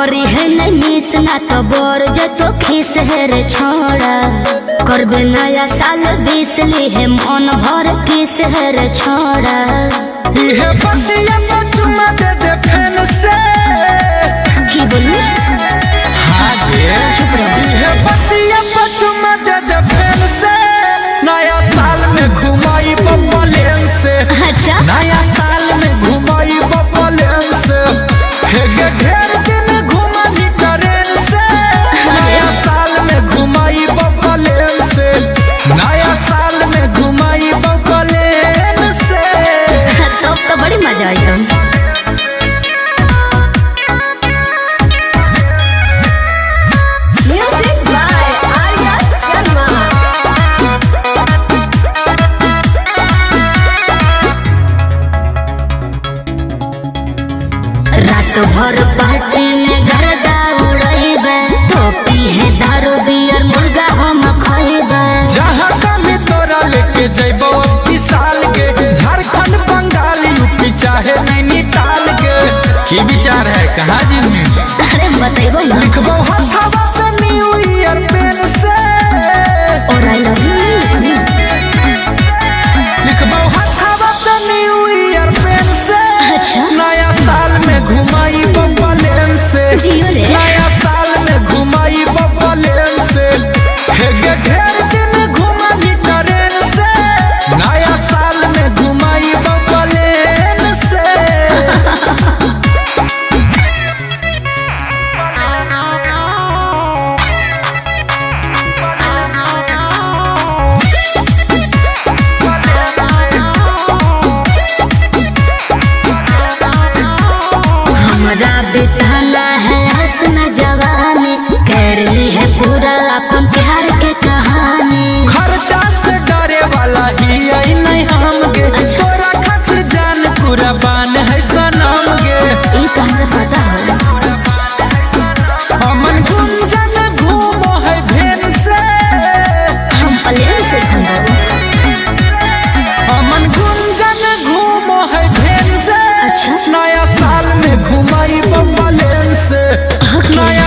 करी है नहीं मिस ना तो बोर जे तो खीस है रे छोड़ा करबे नया साल 20 ली है मन भर किस है रे छोड़ा इहे बतिया को चुमा दे दे फैन से की बोली हाँ गे इहे बतिया को चुमा दे दे फैन से नया साल में घुमाई बबलेन से अच्छा नया साल में घुमाई बबलेन से हे गे ढेर दिन घुमानी ट्रेन से नया साल में घुमाई बबलेन से नया साल में घुमाई बबलेन से तो बड़ी मजा आई तुम Music by Arya Sharma. रात भर पार्टी में गर्दा उड़ैबे टोपी है दारू बियर मुर्गा हम खइबे जहाँ कमी तोरा लेके जइबो अब साल के झारखंड बंगाल यूपी चाहे नैनीताल के की विचार है कहाँ जिम्मे अरे बतैबो ना लिखबो हथवा पे न्यू ईयर पेन से और आई लव यू लिखबो हथवा पे न्यू ईयर पेन से अच्छा नया साल में घुमाई बबलेन से जियो रे नया साल में घुमाई बबलेन से हे गे ढेर दिन घुमानी ट्रेन से नया साल में घुमाई बबलेन से हमरा बिताना है हंसना जवानी कर ली है पूरा अपन प्यार के कहानी खर्चा से डरे वाला ही आई नहीं हम गे तोरा खातिर जान कुर्बान है सनम गे ई तो हमरा पता है हमन गुंजन घूमो है भेन से हम प्लेन से घूमो हमन गुंजन घूमो है भेन से अच्छा नया साल में घुमाई बबलेन से नया